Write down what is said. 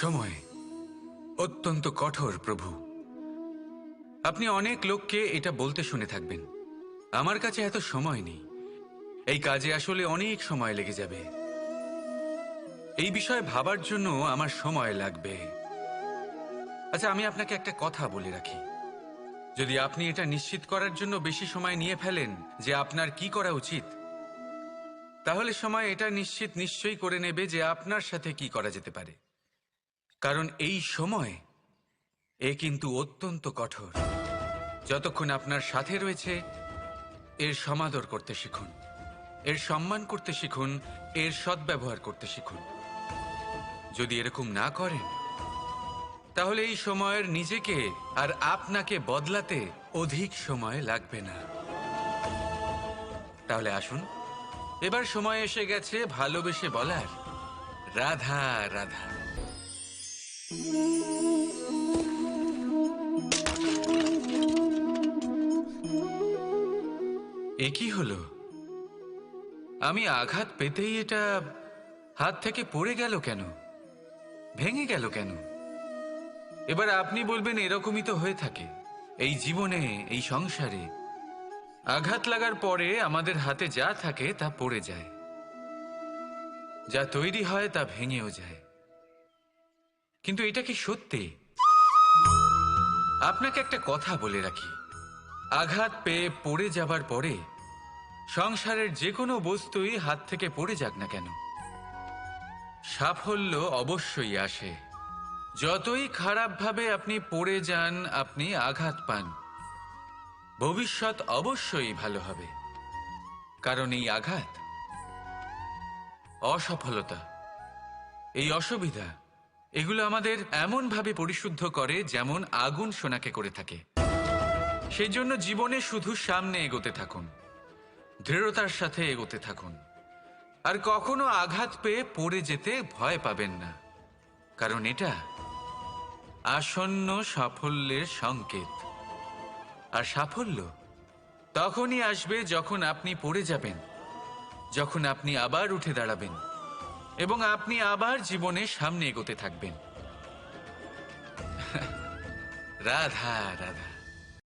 সময় অত্যন্ত কঠোর প্রভু। আপনি অনেক লোককে এটা বলতে শুনে থাকবেন, আমার কাছে এত সময় নেই, এই কাজে আসলে অনেক সময় লেগে যাবে, এই বিষয়ে ভাবার জন্য আমার সময় লাগবে। আচ্ছা, আমি আপনাকে একটা কথা বলে রাখি, যদি আপনি এটা নিশ্চিত করার জন্য বেশি সময় নিয়ে ফেলেন যে আপনার কি করা উচিত, তাহলে সময় এটা নিশ্চয়ই করে নেবে যে আপনার সাথে কি করা যেতে পারে। কারণ এই সময় এ কিন্তু অত্যন্ত কঠোর। যতক্ষণ আপনার সাথে রয়েছে এর সমাদর করতে শিখুন, এর সম্মান করতে শিখুন, এর সদ্ব্যবহার করতে শিখুন। যদি এরকম না করেন তাহলে এই সময়ের নিজেকে আর আপনাকে বদলাতে অধিক সময় লাগবে না। তাহলে আসুন, এবার সময় এসে গেছে ভালোবেসে বলার রাধা রাধা। এ কি হলো? আমি আঘাত পেতেই এটা হাত থেকে পড়ে গেল কেন, ভেঙে গেল কেন? এবার আপনি বলবেন এরকমই তো হয়ে থাকে এই জীবনে, এই সংসারে। আঘাত লাগার পরে আমাদের হাতে যা থাকে তা পড়ে যায়, যা তৈরি হয় তা ভেঙেও যায়। কিন্তু এটা কি সত্যি? আপনাকে একটা কথা বলে রাখি, আঘাত পেয়ে পড়ে যাবার পরে সংসারের যে কোনো বস্তুই হাত থেকে পড়ে যাক না কেন, সাফল্য অবশ্যই আসে। যতই খারাপভাবে আপনি পড়ে যান, আপনি আঘাত পান, ভবিষ্যৎ অবশ্যই ভালো হবে। কারণ এই আঘাত, অসফলতা, এই অসুবিধা, এগুলো আমাদের এমনভাবে পরিশুদ্ধ করে যেমন আগুন সোনাকে করে থাকে। সেই জন্য জীবনে শুধু সামনে এগোতে থাকুন, দৃঢ়তার সাথে এগোতে থাকুন, আর কখনো আঘাত পেয়ে পড়ে যেতে ভয় পাবেন না। কারণ এটা আসন্ন সাফল্যের সংকেত। আর সাফল্য তখনই আসবে যখন আপনি পড়ে যাবেন, যখন আপনি আবার উঠে দাঁড়াবেন এবং আপনি আবার জীবনে সামনে এগোতে থাকবেন। রাধা রাধা।